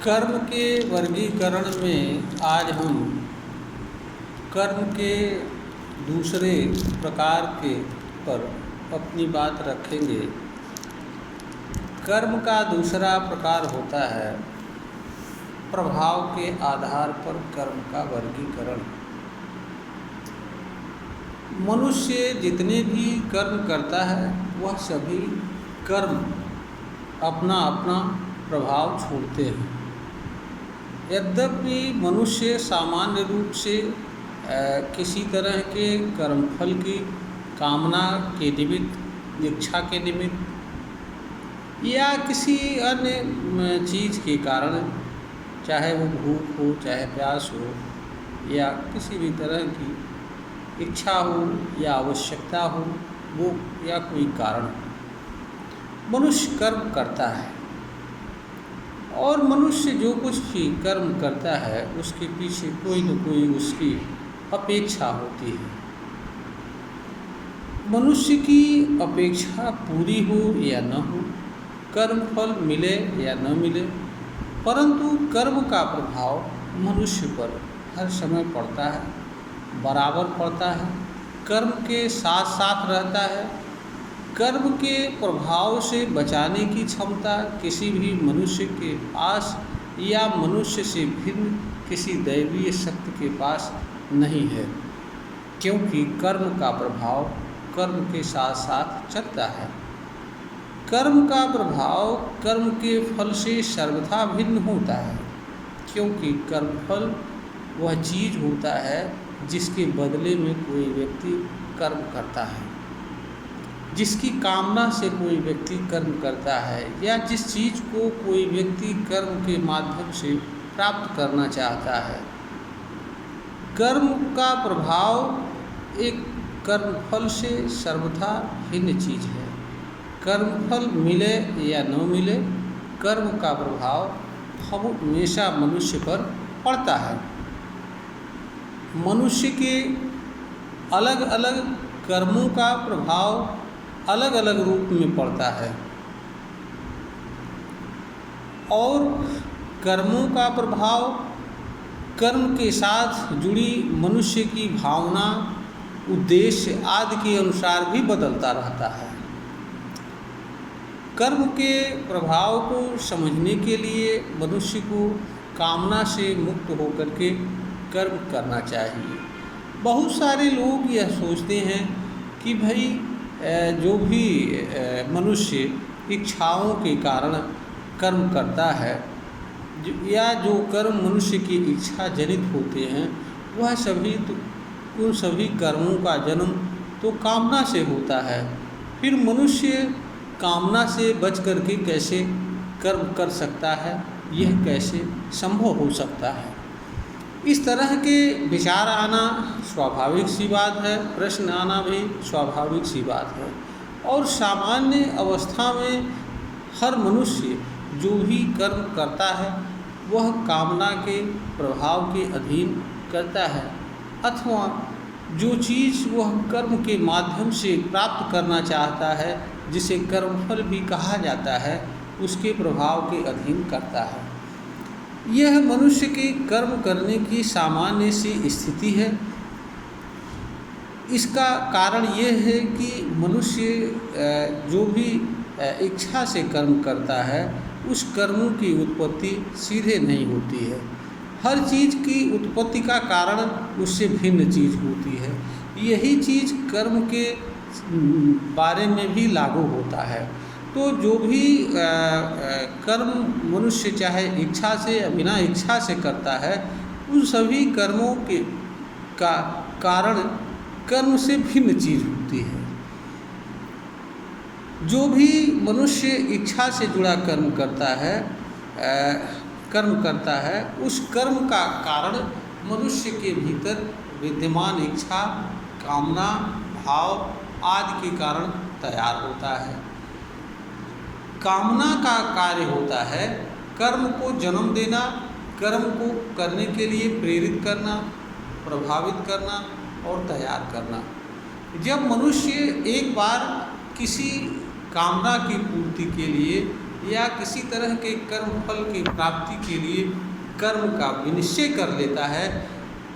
कर्म के वर्गीकरण में आज हम कर्म के दूसरे प्रकार के पर अपनी बात रखेंगे। कर्म का दूसरा प्रकार होता है प्रभाव के आधार पर कर्म का वर्गीकरण। मनुष्य जितने भी कर्म करता है वह सभी कर्म अपना अपना प्रभाव छोड़ते हैं। यद्यपि मनुष्य सामान्य रूप से किसी तरह के कर्मफल की कामना के निमित्त, इच्छा के निमित्त या किसी अन्य चीज़ के कारण, चाहे वो भूख हो, चाहे प्यास हो, या किसी भी तरह की इच्छा हो या आवश्यकता हो, वो या कोई कारण, मनुष्य कर्म करता है। और मनुष्य जो कुछ भी कर्म करता है उसके पीछे कोई न कोई उसकी अपेक्षा होती है। मनुष्य की अपेक्षा पूरी हो या न हो, कर्मफल मिले या न मिले, परंतु कर्म का प्रभाव मनुष्य पर हर समय पड़ता है, बराबर पड़ता है, कर्म के साथ साथ रहता है। कर्म के प्रभाव से बचाने की क्षमता किसी भी मनुष्य के पास या मनुष्य से भिन्न किसी दैवीय शक्ति के पास नहीं है, क्योंकि कर्म का प्रभाव कर्म के साथ साथ चलता है। कर्म का प्रभाव कर्म के फल से सर्वथा भिन्न होता है, क्योंकि कर्मफल वह चीज़ होता है जिसके बदले में कोई व्यक्ति कर्म करता है, जिसकी कामना से कोई व्यक्ति कर्म करता है, या जिस चीज़ को कोई व्यक्ति कर्म के माध्यम से प्राप्त करना चाहता है। कर्म का प्रभाव एक कर्मफल से सर्वथा भिन्न चीज़ है। कर्मफल मिले या न मिले, कर्म का प्रभाव हमेशा मनुष्य पर पड़ता है। मनुष्य के अलग अलग कर्मों का प्रभाव अलग अलग रूप में पड़ता है, और कर्मों का प्रभाव कर्म के साथ जुड़ी मनुष्य की भावना, उद्देश्य आदि के अनुसार भी बदलता रहता है। कर्म के प्रभाव को समझने के लिए मनुष्य को कामना से मुक्त होकर के कर्म करना चाहिए। बहुत सारे लोग यह सोचते हैं कि भाई जो भी मनुष्य इच्छाओं के कारण कर्म करता है, या जो कर्म मनुष्य की इच्छा जनित होते हैं, वह सभी उन सभी कर्मों का जन्म तो कामना से होता है। फिर मनुष्य कामना से बच करके कैसे कर्म कर सकता है, यह कैसे संभव हो सकता है? इस तरह के विचार आना स्वाभाविक सी बात है, प्रश्न आना भी स्वाभाविक सी बात है। और सामान्य अवस्था में हर मनुष्य जो भी कर्म करता है वह कामना के प्रभाव के अधीन करता है, अथवा जो चीज़ वह कर्म के माध्यम से प्राप्त करना चाहता है, जिसे कर्मफल भी कहा जाता है, उसके प्रभाव के अधीन करता है। यह मनुष्य के कर्म करने की सामान्य सी स्थिति है। इसका कारण यह है कि मनुष्य जो भी इच्छा से कर्म करता है, उस कर्मों की उत्पत्ति सीधे नहीं होती है। हर चीज़ की उत्पत्ति का कारण उससे भिन्न चीज़ होती है। यही चीज़ कर्म के बारे में भी लागू होता है। तो जो भी कर्म मनुष्य चाहे इच्छा से या बिना इच्छा से करता है, उन सभी कर्मों के का कारण कर्म से भिन्न चीज़ होती है। जो भी मनुष्य इच्छा से जुड़ा कर्म करता है, उस कर्म का कारण मनुष्य के भीतर विद्यमान इच्छा, कामना, भाव आदि के कारण तैयार होता है। कामना का कार्य होता है कर्म को जन्म देना, कर्म को करने के लिए प्रेरित करना, प्रभावित करना और तैयार करना। जब मनुष्य एक बार किसी कामना की पूर्ति के लिए या किसी तरह के कर्म फल की प्राप्ति के लिए कर्म का विनिश्चय कर लेता है,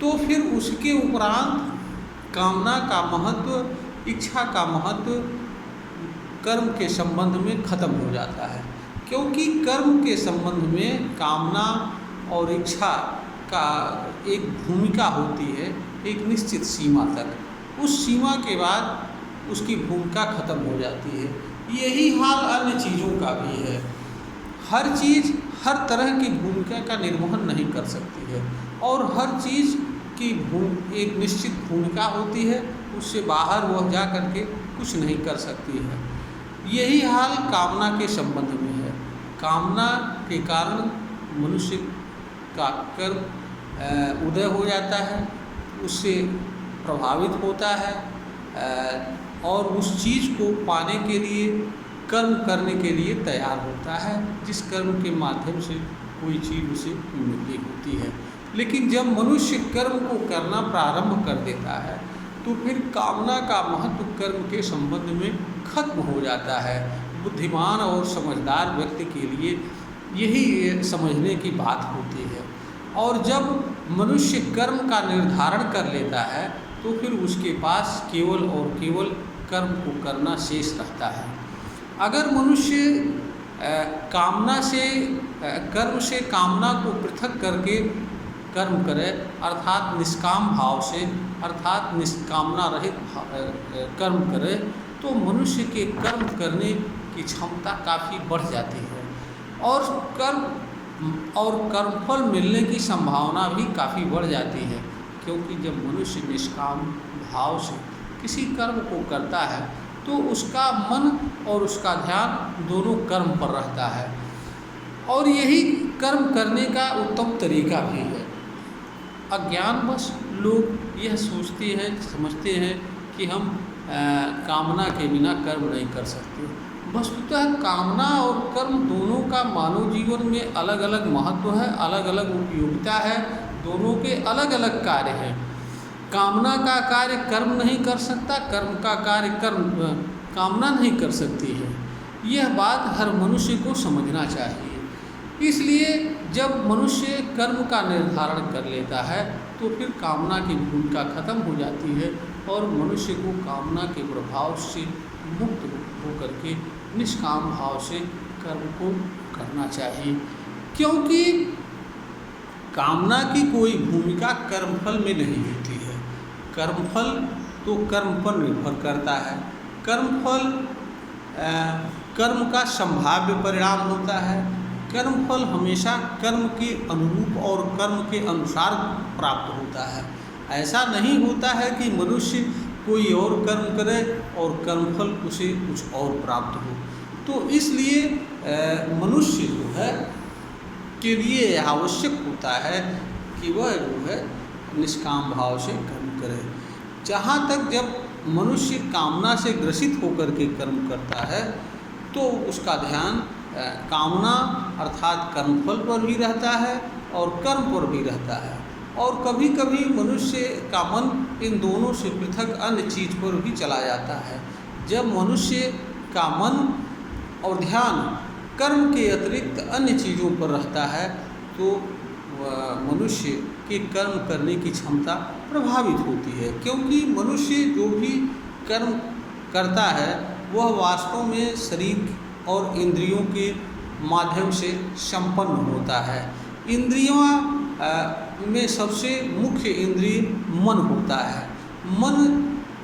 तो फिर उसके उपरांत कामना का महत्व, इच्छा का महत्व कर्म के संबंध में खत्म हो जाता है। क्योंकि कर्म के संबंध में कामना और इच्छा का एक भूमिका होती है, एक निश्चित सीमा तक। उस सीमा के बाद उसकी भूमिका खत्म हो जाती है। यही हाल अन्य चीज़ों का भी है। हर चीज़ हर तरह की भूमिका का निर्वहन नहीं कर सकती है, और हर चीज़ की एक निश्चित भूमिका होती है, उससे बाहर वह जा कर के कुछ नहीं कर सकती है। यही हाल कामना के संबंध में है। कामना के कारण मनुष्य का कर्म उदय हो जाता है, उससे प्रभावित होता है, और उस चीज़ को पाने के लिए कर्म करने के लिए तैयार होता है, जिस कर्म के माध्यम से कोई चीज़ उसे मिली होती है। लेकिन जब मनुष्य कर्म को करना प्रारंभ कर देता है, तो फिर कामना का महत्व कर्म के संबंध में खत्म हो जाता है। बुद्धिमान और समझदार व्यक्ति के लिए यही समझने की बात होती है। और जब मनुष्य कर्म का निर्धारण कर लेता है, तो फिर उसके पास केवल और केवल कर्म को करना शेष रहता है। अगर मनुष्य कामना से कर्म से कामना को पृथक करके कर्म करे, अर्थात निष्काम भाव से, अर्थात निष्कामना रहित कर्म करे, तो मनुष्य के कर्म करने की क्षमता काफ़ी बढ़ जाती है, और कर्मफल मिलने की संभावना भी काफ़ी बढ़ जाती है। क्योंकि जब मनुष्य निष्काम भाव से किसी कर्म को करता है, तो उसका मन और उसका ध्यान दोनों कर्म पर रहता है, और यही कर्म करने का उत्तम तरीका भी है। अज्ञानवश लोग यह सोचते हैं, समझते हैं कि हम कामना के बिना कर्म नहीं कर सकते। वस्तुतः कामना और कर्म दोनों का मानव जीवन में अलग अलग महत्व है, अलग अलग उपयोगिता है, दोनों के अलग अलग कार्य हैं। कामना का कार्य कर्म नहीं कर सकता, कर्म का कार्य कामना नहीं कर सकती है। यह बात हर मनुष्य को समझना चाहिए। इसलिए जब मनुष्य कर्म का निर्धारण कर लेता है, तो फिर कामना की भूमिका खत्म हो जाती है, और मनुष्य को कामना के प्रभाव से मुक्त होकर के निष्काम भाव से कर्म को करना चाहिए। क्योंकि कामना की कोई भूमिका कर्मफल में नहीं होती है। कर्मफल तो कर्म पर निर्भर करता है। कर्मफल कर्म का संभाव्य परिणाम होता है। कर्मफल हमेशा कर्म के अनुरूप और कर्म के अनुसार प्राप्त होता है। ऐसा नहीं होता है कि मनुष्य कोई और कर्म करे और कर्मफल उसे कुछ और प्राप्त हो। तो इसलिए मनुष्य जो है के लिए आवश्यक होता है कि वह जो है निष्काम भाव से कर्म करे। जहाँ तक जब मनुष्य कामना से ग्रसित होकर के कर्म करता है, तो उसका ध्यान कामना अर्थात कर्मफल पर भी रहता है और कर्म पर भी रहता है। और कभी कभी मनुष्य का मन इन दोनों से पृथक अन्य चीज़ पर भी चला जाता है। जब मनुष्य का मन और ध्यान कर्म के अतिरिक्त अन्य चीज़ों पर रहता है, तो मनुष्य के कर्म करने की क्षमता प्रभावित होती है। क्योंकि मनुष्य जो भी कर्म करता है, वह वास्तव में शरीर और इंद्रियों के माध्यम से संपन्न होता है। इंद्रियों में सबसे मुख्य इंद्रिय मन होता है। मन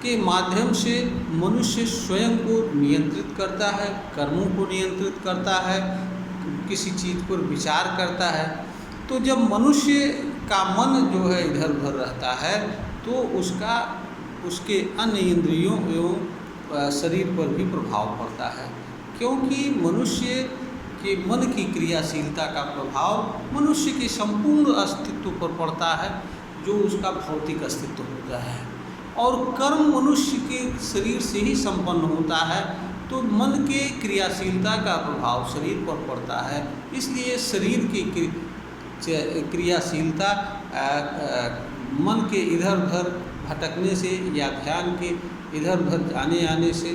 के माध्यम से मनुष्य स्वयं को नियंत्रित करता है, कर्मों को नियंत्रित करता है, किसी चीज़ पर विचार करता है। तो जब मनुष्य का मन जो है इधर उधर रहता है, तो उसके अन्य इंद्रियों एवं शरीर पर भी प्रभाव पड़ता है। क्योंकि मनुष्य के मन की क्रियाशीलता का प्रभाव मनुष्य के संपूर्ण अस्तित्व पर पड़ता है, जो उसका भौतिक अस्तित्व होता है। और कर्म मनुष्य के शरीर से ही संपन्न होता है, तो मन के क्रियाशीलता का प्रभाव शरीर पर पड़ता है। इसलिए शरीर की क्रियाशीलता मन के इधर उधर भटकने से या ध्यान के इधर उधर आने से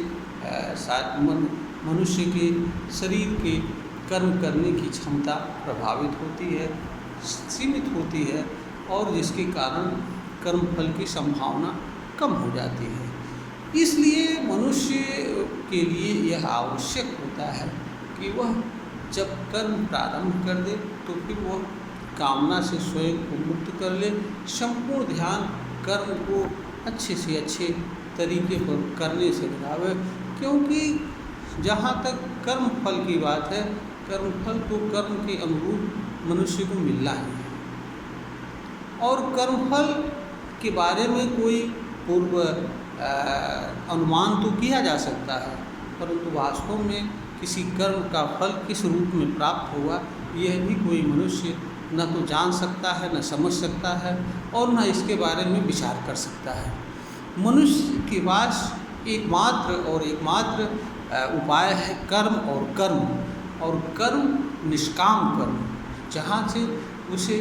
मनुष्य के शरीर के कर्म करने की क्षमता प्रभावित होती है, सीमित होती है, और जिसके कारण कर्मफल की संभावना कम हो जाती है। इसलिए मनुष्य के लिए यह आवश्यक होता है कि वह जब कर्म प्रारंभ कर दे तो फिर वह कामना से स्वयं को मुक्त कर ले, संपूर्ण ध्यान कर्म को अच्छे से अच्छे तरीके पर करने से लगावे। क्योंकि जहाँ तक कर्म फल की बात है, कर्म फल तो कर्म के अनुरूप मनुष्य को मिलना ही है, और कर्मफल के बारे में कोई पूर्व अनुमान तो किया जा सकता है, परंतु वास्तव में किसी कर्म का फल किस रूप में प्राप्त होगा यह भी कोई मनुष्य न तो जान सकता है, न समझ सकता है, और न इसके बारे में विचार कर सकता है। मनुष्य के पास एकमात्र उपाय है कर्म और कर्म निष्काम कर्म, जहाँ से उसे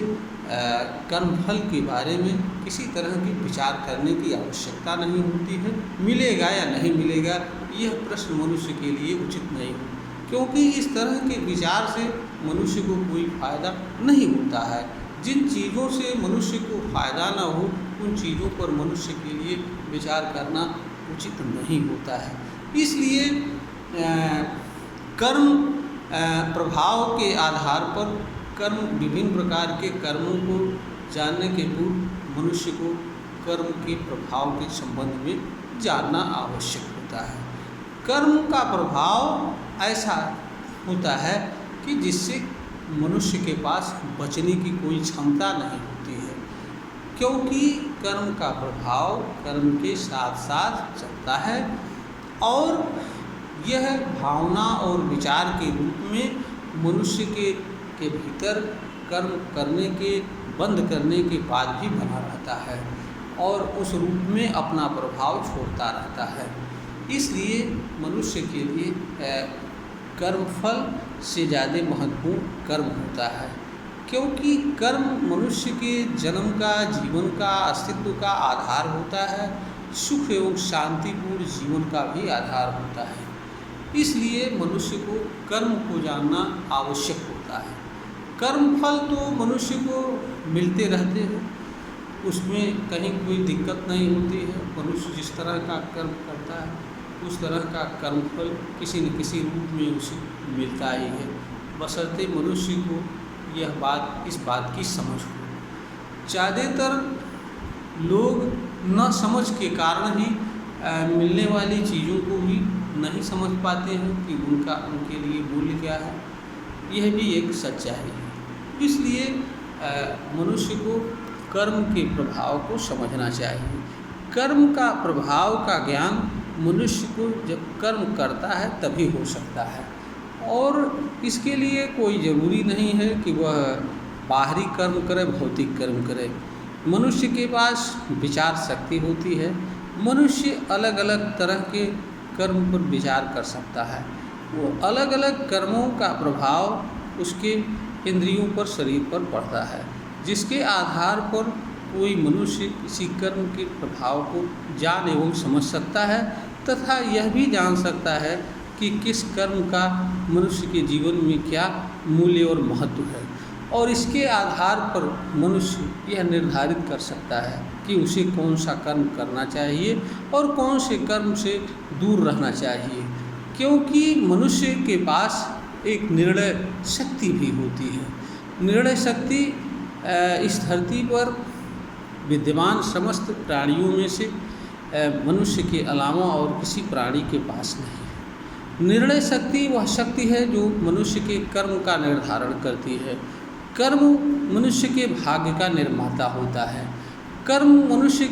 कर्मफल के बारे में किसी तरह की विचार करने की आवश्यकता नहीं होती है। मिलेगा या नहीं मिलेगा यह प्रश्न मनुष्य के लिए उचित नहीं हो, क्योंकि इस तरह के विचार से मनुष्य को कोई फायदा नहीं होता है। जिन चीज़ों से मनुष्य को फायदा न हो उन चीज़ों पर मनुष्य के लिए विचार करना उचित नहीं होता है। इसलिए कर्म प्रभाव के आधार पर विभिन्न प्रकार के कर्मों को जानने के पूर्व मनुष्य को कर्म के प्रभाव के संबंध में जानना आवश्यक होता है। कर्म का प्रभाव ऐसा होता है कि जिससे मनुष्य के पास बचने की कोई क्षमता नहीं होती है, क्योंकि कर्म का प्रभाव कर्म के साथ साथ चलता है, और यह भावना और विचार के रूप में मनुष्य के भीतर कर्म करने के बंद करने के बाद भी बना रहता है और उस रूप में अपना प्रभाव छोड़ता रहता है। इसलिए मनुष्य के लिए कर्मफल से ज़्यादा महत्वपूर्ण कर्म होता है, क्योंकि कर्म मनुष्य के जन्म का, जीवन का, अस्तित्व का आधार होता है, सुख एवं शांतिपूर्ण जीवन का भी आधार होता है। इसलिए मनुष्य को कर्म को जानना आवश्यक होता है। कर्मफल तो मनुष्य को मिलते रहते हैं, उसमें कहीं कोई दिक्कत नहीं होती है। मनुष्य जिस तरह का कर्म करता है उस तरह का कर्मफल किसी न किसी रूप में उसे मिलता ही है, बशर्ते मनुष्य को इस बात की समझ हो। ज़्यादातर लोग न समझ के कारण ही मिलने वाली चीज़ों को भी नहीं समझ पाते हैं कि उनके लिए मूल्य क्या है। यह भी एक सच्चाई है। इसलिए मनुष्य को कर्म के प्रभाव को समझना चाहिए। कर्म का प्रभाव का ज्ञान मनुष्य को जब कर्म करता है तभी हो सकता है, और इसके लिए कोई ज़रूरी नहीं है कि वह बाहरी कर्म करे, भौतिक कर्म करे। मनुष्य के पास विचार शक्ति होती है। मनुष्य अलग अलग तरह के कर्म पर विचार कर सकता है। वो अलग अलग कर्मों का प्रभाव उसके इंद्रियों पर, शरीर पर पड़ता है, जिसके आधार पर कोई मनुष्य किसी कर्म के प्रभाव को जान एवं समझ सकता है, तथा यह भी जान सकता है कि किस कर्म का मनुष्य के जीवन में क्या मूल्य और महत्व है, और इसके आधार पर मनुष्य यह निर्धारित कर सकता है कि उसे कौन सा कर्म करना चाहिए और कौन से कर्म से दूर रहना चाहिए। क्योंकि मनुष्य के पास एक निर्णय शक्ति भी होती है। निर्णय शक्ति इस धरती पर विद्यमान समस्त प्राणियों में से मनुष्य के अलावा और किसी प्राणी के पास नहीं। निर्णय शक्ति वह शक्ति है जो मनुष्य के कर्म का निर्धारण करती है। कर्म मनुष्य के भाग्य का निर्माता होता है। कर्म मनुष्य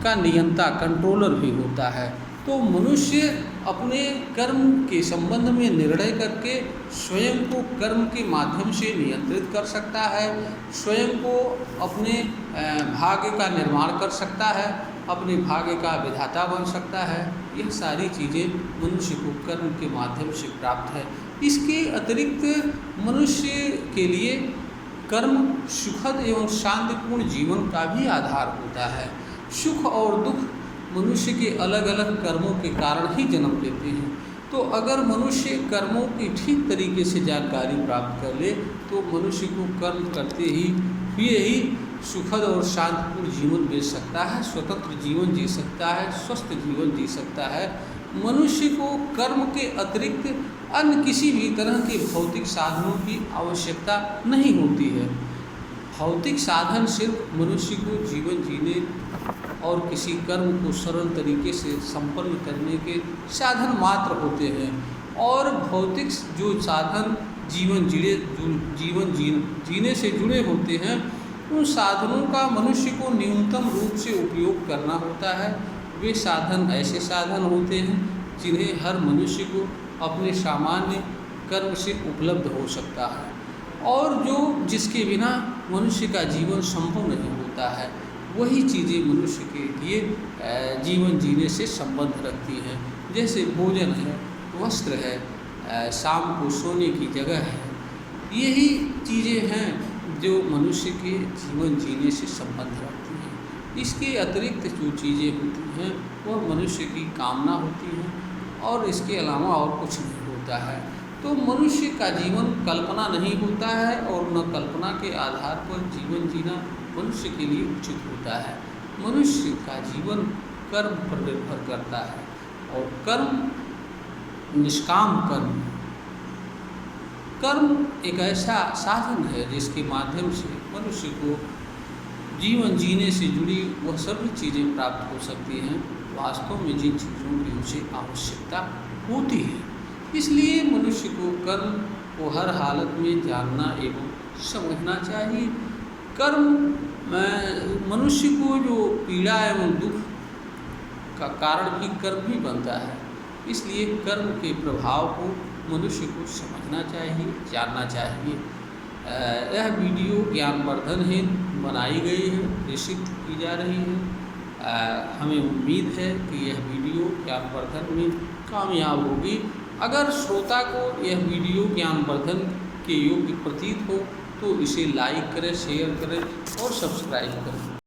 का नियंता, कंट्रोलर भी होता है। तो मनुष्य अपने कर्म के संबंध में निर्णय करके स्वयं को कर्म के माध्यम से नियंत्रित कर सकता है, स्वयं को अपने भाग्य का निर्माण कर सकता है, अपने भाग्य का विधाता बन सकता है। यह सारी चीज़ें मनुष्य को कर्म के माध्यम से प्राप्त है। इसके अतिरिक्त मनुष्य के लिए कर्म सुखद एवं शांतिपूर्ण जीवन का भी आधार होता है। सुख और दुख मनुष्य के अलग अलग कर्मों के कारण ही जन्म लेते हैं। तो अगर मनुष्य कर्मों की ठीक तरीके से जानकारी प्राप्त कर ले तो मनुष्य को कर्म करते ही हुए ही सुखद और शांतिपूर्ण जीवन मिल सकता है, स्वतंत्र जीवन जी सकता है, स्वस्थ जीवन जी सकता है। मनुष्य को कर्म के अतिरिक्त अन्य किसी भी तरह के भौतिक साधनों की आवश्यकता नहीं होती है। भौतिक साधन सिर्फ मनुष्य को जीवन जीने और किसी कर्म को सरल तरीके से संपन्न करने के साधन मात्र होते हैं, और भौतिक जो साधन जीने से जुड़े होते हैं उन साधनों का मनुष्य को न्यूनतम रूप से उपयोग करना होता है। वे साधन ऐसे साधन होते हैं जिन्हें हर मनुष्य को अपने सामान्य कर्म से उपलब्ध हो सकता है, और जिसके बिना मनुष्य का जीवन संभव नहीं होता है। वही चीज़ें मनुष्य के लिए जीवन जीने से संबंध रखती हैं, जैसे भोजन है, वस्त्र है, शाम को सोने की जगह है। यही चीज़ें हैं जो मनुष्य के जीवन जीने से संबंध रखती हैं। इसके अतिरिक्त जो चीज़ें होती हैं वह मनुष्य की कामना होती हैं, और इसके अलावा और कुछ नहीं होता है। तो मनुष्य का जीवन कल्पना नहीं होता है, और न कल्पना के आधार पर जीवन जीना मनुष्य के लिए उचित होता है। मनुष्य का जीवन कर्म पर निर्भर करता है, और कर्म निष्काम कर्म एक ऐसा साधन है जिसके माध्यम से मनुष्य को जीवन जीने से जुड़ी वह सभी चीज़ें प्राप्त हो सकती हैं वास्तव में जिन चीज़ों की उसे आवश्यकता होती है। इसलिए मनुष्य को कर्म को हर हालत में जानना एवं समझना चाहिए। कर्म मनुष्य को जो पीड़ा एवं दुख का कारण भी कर्म ही बनता है, इसलिए कर्म के प्रभाव को मनुष्य को समझना चाहिए, जानना चाहिए। यह वीडियो ज्ञानवर्धन हेतु बनाई गई है, प्रेषित की जा रही है। हमें उम्मीद है कि यह वीडियो ज्ञानवर्धन में कामयाब होगी। अगर श्रोता को यह वीडियो ज्ञानवर्धन के योग्य प्रतीत हो तो इसे लाइक करें, शेयर करें और सब्सक्राइब करें।